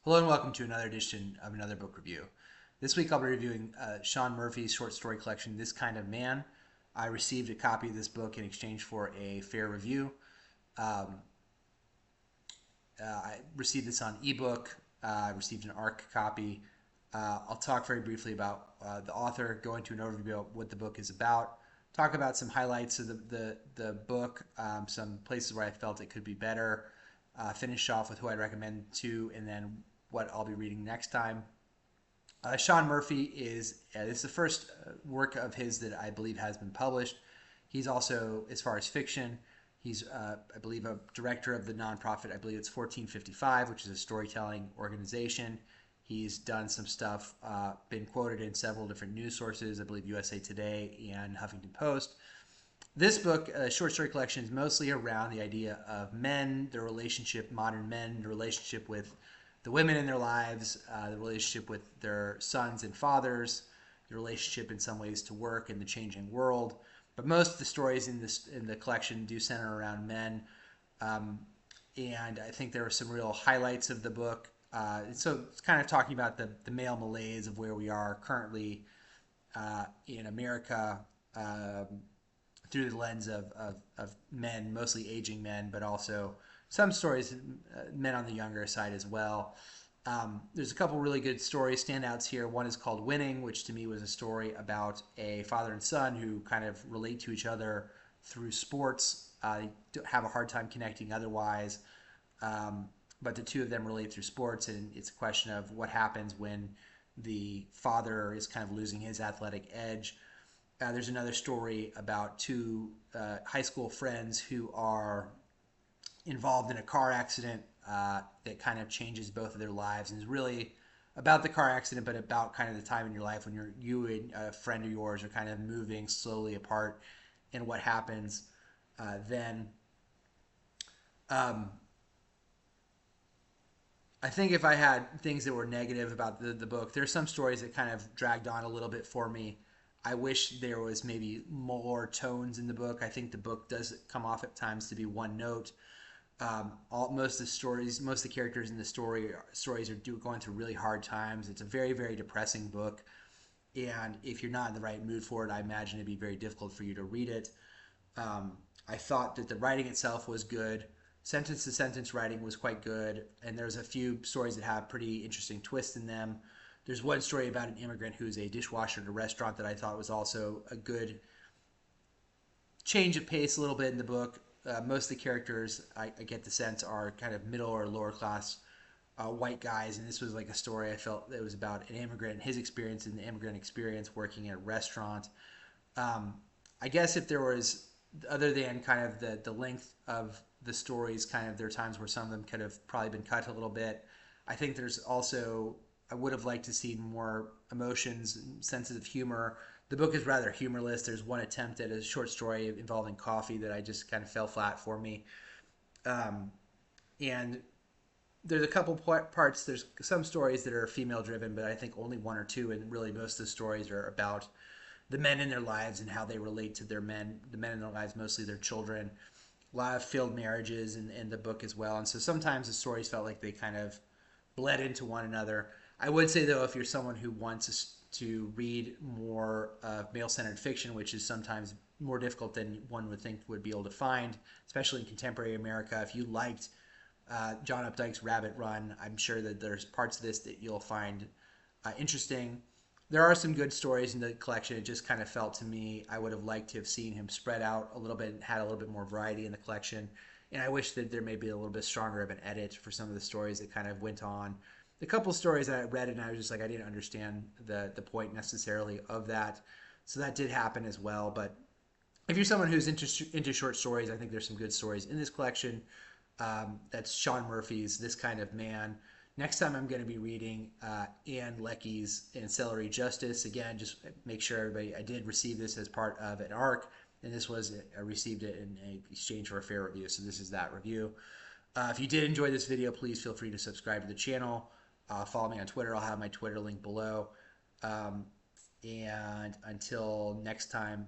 Hello and welcome to another edition of another book review. This week I'll be reviewing Sean Murphy's short story collection, This Kind of Man. I received a copy of this book in exchange for a fair review. Um, I received this on ebook. I received an ARC copy. I'll talk very briefly about the author, go into an overview of what the book is about, talk about some highlights of the book, some places where I felt it could be better, finish off with who I'd recommend to, and then what I'll be reading next time. Sean Murphy is this is the first work of his that I believe has been published. He's also, as far as fiction, he's I believe a director of the nonprofit. I believe it's 1455, which is a storytelling organization. He's done some stuff, been quoted in several different news sources. I believe USA Today and Huffington Post. This book, short story collection, is mostly around the idea of men, their relationship, modern men, the relationship with the women in their lives, the relationship with their sons and fathers, the relationship in some ways to work and the changing world. But most of the stories in the collection do center around men, um, and I think there are some real highlights of the book. So it's kind of talking about the male malaise of where we are currently in America, through the lens of men, mostly aging men, but also some stories, men on the younger side as well. There's a couple really good stories, standouts here. One is called Winning, which to me was a story about a father and son who kind of relate to each other through sports. They have a hard time connecting otherwise, but the two of them relate through sports, and it's a question of what happens when the father is kind of losing his athletic edge. There's another story about two high school friends who are involved in a car accident that kind of changes both of their lives and is really about the car accident, but about kind of the time in your life when you and a friend of yours are kind of moving slowly apart, and what happens then. Um, I think if I had things that were negative about the book, there's some stories that kind of dragged on a little bit for me. I wish there was maybe more tones in the book. I think the book does come off at times to be one note. Most of the stories, most of the characters in the stories are going through really hard times. It's a very, very depressing book, and if you're not in the right mood for it, I imagine it'd be very difficult for you to read it. Um, I thought that the writing itself was good. Sentence to sentence writing was quite good, and there's a few stories that have pretty interesting twists in them. There's one story about an immigrant who's a dishwasher at a restaurant that I thought was also a good change of pace a little bit in the book. Most of the characters, I get the sense, are kind of middle or lower class white guys, and this was like a story I felt that was about an immigrant and his experience in the immigrant experience working at a restaurant. Um, I guess if there was, other than kind of the length of the stories, kind of there are times where some of them could have probably been cut a little bit. I think there's also, I would have liked to see more emotions, senses of humor. The book is rather humorless. There's one attempt at a short story involving coffee that I just kind of fell flat for me. Um, and there's a couple parts. There's some stories that are female driven, but I think only one or two, and really most of the stories are about the men in their lives and how they relate to the men in their lives, mostly their children. A lot of failed marriages in the book as well, and so sometimes the stories felt like they kind of bled into one another. I would say though, if you're someone who wants to read more male-centered fiction, which is sometimes more difficult than one would think would be able to find, especially in contemporary America, if you liked John Updike's Rabbit Run, I'm sure that there's parts of this that you'll find interesting. There are some good stories in the collection. It just kind of felt to me I would have liked to have seen him spread out a little bit and had a little bit more variety in the collection. And I wish that there may be a little bit stronger of an edit for some of the stories that kind of went on. The couple stories that I read and I was just like I didn't understand the point necessarily of that. So that did happen as well. But if you're someone who's into short stories, I think there's some good stories in this collection. That's Sean Murphy's This Kind of Man. Next time I'm going to be reading Ann Leckie's Ancillary Justice. Again, just make sure everybody, I did receive this as part of an ARC, and this was, I received it in exchange for a fair review, so this is that review. If you did enjoy this video, please feel free to subscribe to the channel. Follow me on Twitter. I'll have my Twitter link below. And until next time,